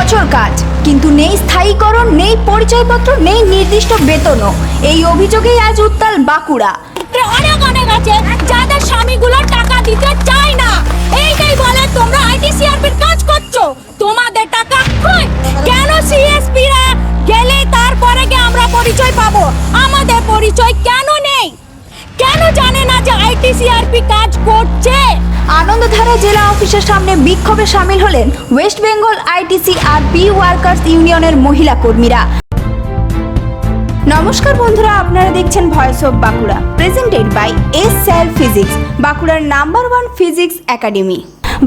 বছর কাজ, কিন্তু নেই স্থায়ীকরণ, নেই পরিচয়পত্র, নেই নির্দিষ্ট বেতনও। এই অভিযোগেই আজ উত্তাল বাঁকুড়া। অনেক অনেক আছে যাদের স্বামীগুলো টাকা দিতে চায় না, এইটাই বলে তোমরা আইটিসিআরপির কাজ করছো, তোমাদের টাকা কই? কেন সিএসপিরা গেলে তারপরে কি আমরা পরিচয় পাবো? আমাদের পরিচয় কেন নেই? কেন জানে না যে আইটিসিআরপি কাজ করছে? আনন্দধারা জেলা অফিসের সামনে বিক্ষোভে সামিল হলেন ওয়েস্ট বেঙ্গল আইটিসিআরপি ওয়ার্কার্স ইউনিয়নের মহিলা কর্মীরা। নমস্কার বন্ধুরা, আপনারা দেখছেন voice of Bankura, presented by S sir physics, বাঁকুড়ার নাম্বার 1 ফিজিক্স একাডেমি।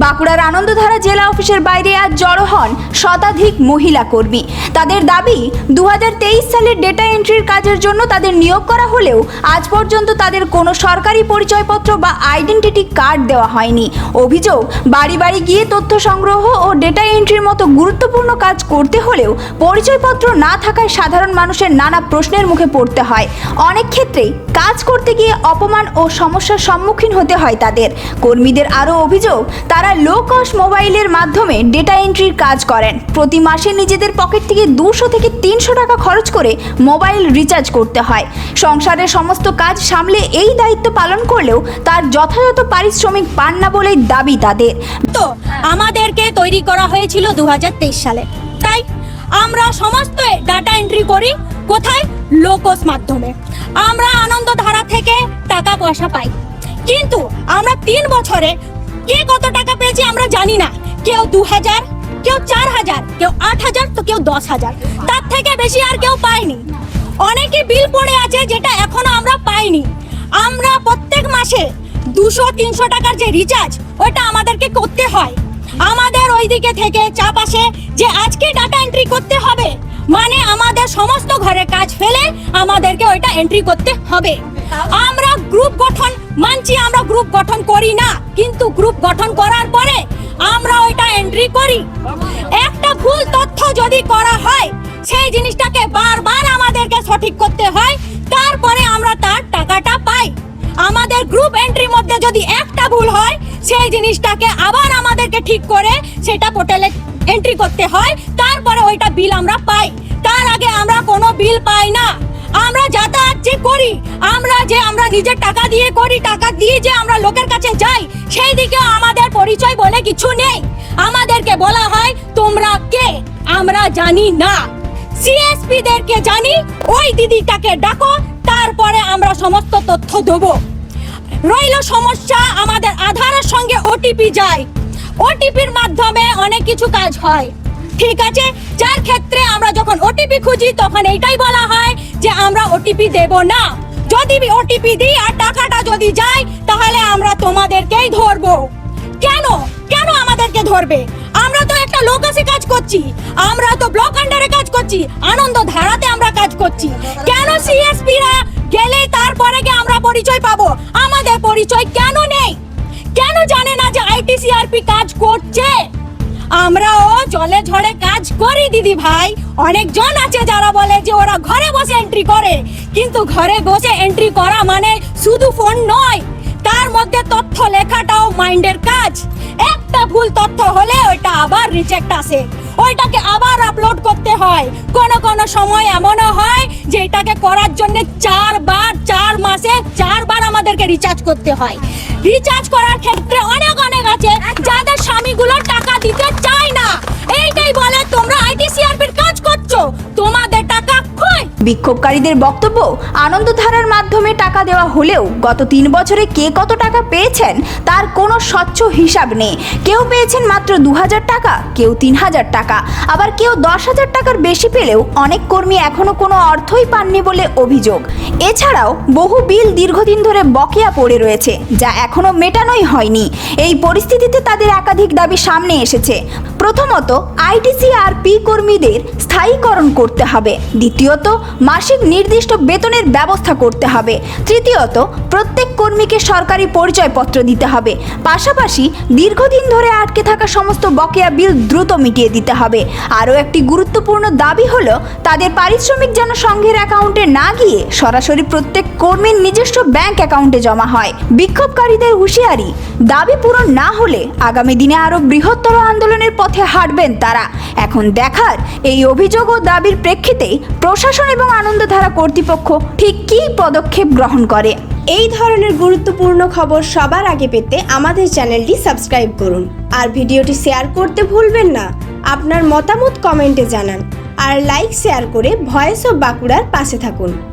বাঁকুড়ার আনন্দধারা জেলা অফিসের বাইরে আজ জড়ো হন শতাধিক মহিলা কর্মী। তাদের দাবি 2023 সালের ডেটা এন্ট্রির কাজের জন্য তাদের নিয়োগ করা হলেও আজ পর্যন্ত তাদের কোনো সরকারি পরিচয়পত্র বা আইডেন্টিটি কার্ড দেওয়া হয়নি। অভিযোগ, বাড়ি বাড়ি গিয়ে তথ্য সংগ্রহ ও ডেটা এন্ট্রির মতো গুরুত্বপূর্ণ কাজ করতে হলেও পরিচয়পত্র না থাকায় সাধারণ মানুষের নানা প্রশ্নের মুখে পড়তে হয়। অনেক ক্ষেত্রেই কাজ করতে গিয়ে অপমান ও সমস্যার সম্মুখীন হতে হয় তাদের। কর্মীদের আরও অভিযোগ, তারা লো কস্ট মোবাইলের মাধ্যমে ডেটা এন্ট্রির কাজ করেন। প্রতি মাসে নিজেদের পকেট থেকে 200 থেকে 300 টাকা খরচ করে মোবাইল রিচার্জ করতে হয়। সংসারের সমস্ত কাজ সামলে এই দায়িত্ব পালন করলেও তার যথাযথ পারিশ্রমিক পান না বলেই দাবি তাদের। তো আমাদেরকে তৈরি করা হয়েছিল 2023 সালে, তাই আমরা সমস্ত ডাটা এন্ট্রি করি কোথায়? লো কস্ট মাধ্যমে। আমরা আনন্দধারা থেকে টাকা পয়সা পাই, কিন্তু আমরা 3 বছরে কে কত টাকা পেয়েছি আমরা জানি না। কেউ 2000, কেউ 4000, কেউ 8000, তো কেউ 10000, তার থেকে বেশি আর কেউ পায়নি। অনেকে বিল পড়ে আছে যেটা এখনো আমরা পাইনি। আমরা প্রত্যেক মাসে 200-300 টাকার যে রিচার্জ, ওইটা আমাদেরকে করতে হয়। আমাদের ওইদিকে থেকে চাপ আসে যে আজকে ডাটা এন্ট্রি করতে হবে, মানে আমাদের সমস্ত ঘরে কাজ ফেলে আমাদেরকে ওইটা এন্ট্রি করতে হবে। আমরা গ্রুপ গঠন মানছি, আমরা গ্রুপ গঠন করি না, কিন্তু গ্রুপ গঠন করার পরে আমরা ওইটা এন্ট্রি করি। একটা ভুল তথ্য যদি করা হয়, সেই জিনিসটাকে বারবার আমাদেরকে সঠিক করতে হয়, তারপরে আমরা তার টাকাটা পাই। আমাদের গ্রুপ এন্ট্রির মধ্যে যদি একটা ভুল হয়, সেই জিনিসটাকে আবার আমাদেরকে ঠিক করে সেটা পোর্টালে এন্ট্রি করতে হয়, তারপরে ওইটা বিল আমরা পাই। তার আগে আমরা কোনো বিল পাই না। আমরা যাতায়াত যে করি, আমরা নিজের টাকা দিয়ে করি, টাকা দিয়ে যে আমরা লোকের কাছে যাই, সেই দিকেও আমাদের পরিচয় বলে কিছু নেই। আমাদেরকে বলা হয় তোমরা কে, আমরা জানি না। সিএসপি দেরকে জানি, ওই দিদিটাকে ডাকো, তারপরে আমরা সমস্ত তথ্য দেবো। রইল সমস্যা, আমাদের আধারের সঙ্গে ওটিপি যায়, ওটিপির মাধ্যমে অনেক কিছু কাজ হয়, ঠিক আছে। যার ক্ষেত্রে আমরা যখন ওটিপি খুঁজি তখন এইটাই বলা হয় যে আমরা ওটিপি দেব না। যদি ওটিপি দিই আর টাকাটা যদি যায়, তাহলে আমরা তোমাদেরকেই ধরবো। কেন কেন আমাদেরকে ধরবে? আমরা তো একটা লোকাসে কাজ করছি, আমরা তো ব্লক আন্ডারে কাজ করছি, আনন্দধারাতে আমরা কাজ করছি। কেন সিএসপিরা গেলে তারপরে কি আমরা পরিচয় পাবো? আমাদের পরিচয় কেন নেই? কেন জানে না যে আইটিসিআরপি কাজ করছে? আমরাও জলে ঝড়ে কাজ করি দিদি ভাই। অনেকজন আছে যারা বলে যে ওরা ঘরে বসে এন্ট্রি করে, কিন্তু ঘরে বসে এন্ট্রি করা মানে শুধু ফোন নয়, তার মধ্যে তথ্য লেখাটাও মাইন্ডের কাজ। একটা ভুল তথ্য হলে ওইটা আবার রিজেক্ট আসে, ওইটাকে আবার আপলোড করতে হয়। কোনো সময় এমনও হয় যে এটাকে করার জন্য 4 মাসে 4 বার আমাদেরকে রিচার্জ করতে হয়। রিচার্জ করার ক্ষেত্রে অনেক আছে যাদের স্বামীগুলো টাকা দিতে চায় না, এইটাই বলে তোমরা আইটিসিআরপির কাজ করছো, তোমাদের টাকা কই? বিক্ষোভকারীদের বক্তব্য, আনন্দধারার মাধ্যমে টাকা দেওয়া হলেও গত 3 বছরে কে কত টাকা পেয়েছেন তার কোনো স্বচ্ছ হিসাব নেই। কেউ পেয়েছেন মাত্র 2000 টাকা, কেউ 3000 টাকা, আবার কেউ 10,000 টাকার বেশি পেলেও অনেক কর্মী এখনো কোনো অর্থই পাননি বলে অভিযোগ। এছাড়াও বহু বিল দীর্ঘদিন ধরে বকেয়া পড়ে রয়েছে, যা এখনো মেটানোই হয়নি। এই পরিস্থিতিতে তাদের একাধিক দাবি সামনে এসেছে। প্রথমত, আইটিসিআরপি কর্মীদের স্থায়ীকরণ করতে হবে। দ্বিতীয়ত, মাসিক নির্দিষ্ট বেতনের ব্যবস্থা করতে হবে। তৃতীয়ত, প্রত্যেক কর্মীকে সরকারি পরিচয়পত্র দিতে হবে। পাশাপাশি দীর্ঘদিন ধরে আটকে থাকা সমস্ত বকেয়া বিল দ্রুত মিটিয়ে দিতে হবে। আরও একটি গুরুত্বপূর্ণ দাবি হলো তাদের পারিশ্রমিক যেন সংঘের অ্যাকাউন্টে না গিয়ে সরাসরি প্রত্যেক কর্মীর নিজস্ব ব্যাংক অ্যাকাউন্টে জমা হয়। বিক্ষোভকারীদের হুঁশিয়ারি, দাবি পূরণ না হলে আগামী দিনে আরও বৃহত্তর আন্দোলনের পথে পথে হাঁটবেন তারা। এখন দেখার এই অভিযোগ ও দাবির প্রেক্ষিতে প্রশাসন এবং আনন্দধারা কর্তৃপক্ষ ঠিক কী পদক্ষেপ গ্রহণ করে। এই ধরনের গুরুত্বপূর্ণ খবর সবার আগে পেতে আমাদের চ্যানেলটি সাবস্ক্রাইব করুন আর ভিডিওটি শেয়ার করতে ভুলবেন না। আপনার মতামত কমেন্টে জানান আর লাইক শেয়ার করে ভয়েস অফ বাঁকুড়ার পাশে থাকুন।